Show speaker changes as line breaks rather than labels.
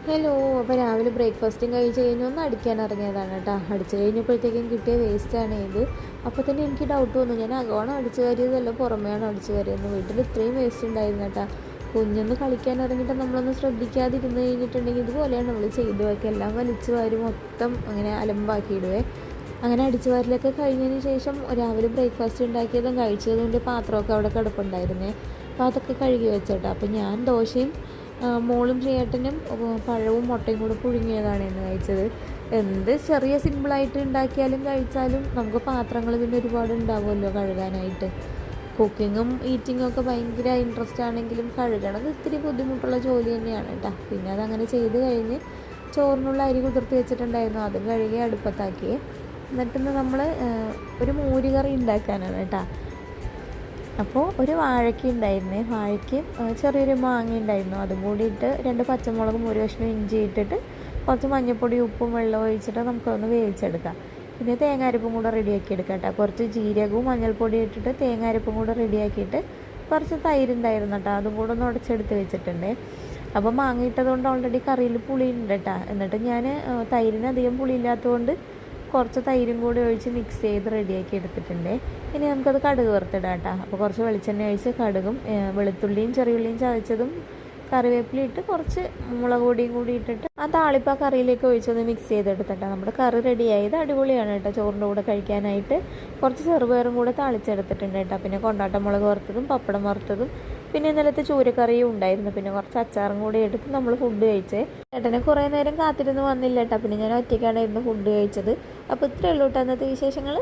Hello. അപ്പോൾ രാവിലെ ബ്രേക്ക്ഫാസ്റ്റും കഴിച്ച് കഴിഞ്ഞ് ഒന്ന് അടിക്കാൻ ഇറങ്ങിയതാണ് കേട്ടോ. അടിച്ച് കഴിഞ്ഞപ്പോഴത്തേക്കും കിട്ടിയ വേസ്റ്റാണ് ഇത്. അപ്പോൾ തന്നെ എനിക്ക് ഡൗട്ട് വന്നു, ഞാൻ അകമാണ് അടിച്ചു വാരിയതല്ല പുറമെയാണ് അടിച്ചു വാരിയതെന്ന്. വീട്ടിൽ ഇത്രയും വേസ്റ്റ് ഉണ്ടായിരുന്നു കേട്ടോ. കുഞ്ഞൊന്ന് കളിക്കാൻ ഇറങ്ങിയിട്ട് നമ്മളൊന്ന് ശ്രദ്ധിക്കാതിരുന്ന് കഴിഞ്ഞിട്ടുണ്ടെങ്കിൽ ഇതുപോലെയാണ് നമ്മൾ ചെയ്തു വയ്ക്കുക. എല്ലാം വലിച്ചു വാരി മൊത്തം അങ്ങനെ അലമ്പാക്കിയിടുവേ. അങ്ങനെ അടിച്ചു വാരലൊക്കെ കഴിഞ്ഞതിന് ശേഷം രാവിലെ ബ്രേക്ക്ഫാസ്റ്റ് ഉണ്ടാക്കിയതും കഴിച്ചതുകൊണ്ട് പാത്രമൊക്കെ അവിടെ കിടപ്പുണ്ടായിരുന്നേ. അപ്പോൾ അതൊക്കെ കഴുകി വെച്ചേട്ടാ. അപ്പോൾ ഞാൻ ദോശയും മോളും ചേട്ടനും പഴവും മുട്ടയും കൂടെ പുഴുങ്ങിയതാണ് ഇന്ന് കഴിച്ചത്. എന്ത് ചെറിയ സിമ്പിളായിട്ട് ഉണ്ടാക്കിയാലും കഴിച്ചാലും നമുക്ക് പാത്രങ്ങൾ പിന്നെ ഒരുപാട് ഉണ്ടാവുമല്ലോ കഴുകാനായിട്ട്. കുക്കിങ്ങും ഈറ്റിങ്ങും ഒക്കെ ഭയങ്കര ഇൻട്രസ്റ്റ് ആണെങ്കിലും കഴുകണത് ഇത്തിരി ബുദ്ധിമുട്ടുള്ള ജോലി തന്നെയാണ് കേട്ടോ. പിന്നെ അതങ്ങനെ ചെയ്ത് കഴിഞ്ഞ് ചോറിനുള്ള അരി കുതിർത്തി വെച്ചിട്ടുണ്ടായിരുന്നു, അതും കഴുകി അടുപ്പത്താക്കി. എന്നിട്ടിന്ന് നമ്മൾ ഒരു മോരുകറി ഉണ്ടാക്കാനാണ് കേട്ടോ. അപ്പോൾ ഒരു വാഴയ്ക്ക ഉണ്ടായിരുന്നേ. വാഴയ്ക്ക് ചെറിയൊരു മാങ്ങ ഉണ്ടായിരുന്നു, അതും കൂടി ഇട്ട് 2 പച്ചമുളകും ഒരു കഷ്ണം ഇഞ്ചി ഇട്ടിട്ട് കുറച്ച് മഞ്ഞൾപ്പൊടി ഉപ്പും വെള്ളം ഒഴിച്ചിട്ട് നമുക്കൊന്ന് വേവിച്ചെടുക്കാം. പിന്നെ തേങ്ങാരപ്പും കൂടെ റെഡിയാക്കി എടുക്കാം കേട്ടോ. കുറച്ച് ജീരകവും മഞ്ഞൾപ്പൊടി ഇട്ടിട്ട് തേങ്ങാരപ്പും കൂടെ റെഡിയാക്കിയിട്ട് കുറച്ച് തൈര് ഉണ്ടായിരുന്നു കേട്ടോ, അതും കൂടെ ഒന്ന് ഉടച്ചെടുത്ത് വെച്ചിട്ടുണ്ട്. അപ്പോൾ മാങ്ങ ഇട്ടതുകൊണ്ട് ഓൾറെഡി കറിയിൽ പുളി ഉണ്ട് കേട്ടോ. എന്നിട്ട് ഞാൻ തൈരിന് അധികം പുളി ഇല്ലാത്തതുകൊണ്ട് കുറച്ച് തൈരും കൂടി ഒഴിച്ച് മിക്സ് ചെയ്ത് റെഡിയാക്കി എടുത്തിട്ടുണ്ട്. ഇനി നമുക്കത് കടുക് വറുത്തിടാം കേട്ടോ. അപ്പോൾ കുറച്ച് വെളിച്ചെണ്ണ ഒഴിച്ച് കടുകും വെളുത്തുള്ളിയും ചെറിയുള്ളിയും ചതച്ചതും കറിവേപ്പില ഇട്ട് കുറച്ച് മുളക് പൊടിയും കൂടി ഇട്ടിട്ട് ആ താളിപ്പ് ആ കറിയിലേക്ക് ഒഴിച്ചൊന്ന് മിക്സ് ചെയ്തെടുത്തിട്ടാ നമ്മുടെ കറി റെഡിയായത്. അടിപൊളിയാണ് കേട്ടോ ചോറിൻ്റെ കൂടെ കഴിക്കാനായിട്ട്. കുറച്ച് ചെറുപയറും കൂടെ താളിച്ചെടുത്തിട്ടുണ്ട് കേട്ടോ. പിന്നെ കൊണ്ടാട്ട മുളക് വറുത്തതും പപ്പടം വറുത്തതും പിന്നെ ഇന്നലത്തെ ചൂരക്കറിയും ഉണ്ടായിരുന്നു. പിന്നെ കുറച്ച് അച്ചാറും കൂടി എടുത്ത് നമ്മൾ ഫുഡ് കഴിച്ചേ. ചേട്ടനെ കുറേ നേരം കാത്തിരുന്ന് വന്നില്ല കേട്ടോ. പിന്നെ ഞാൻ ഒറ്റയ്ക്കാണ് ഇരുന്ന് ഫുഡ് കഴിച്ചത്. അപ്പോൾ ഇത്രയേ ഉള്ളൂ കേട്ടോ അന്നത്തെ വിശേഷങ്ങൾ.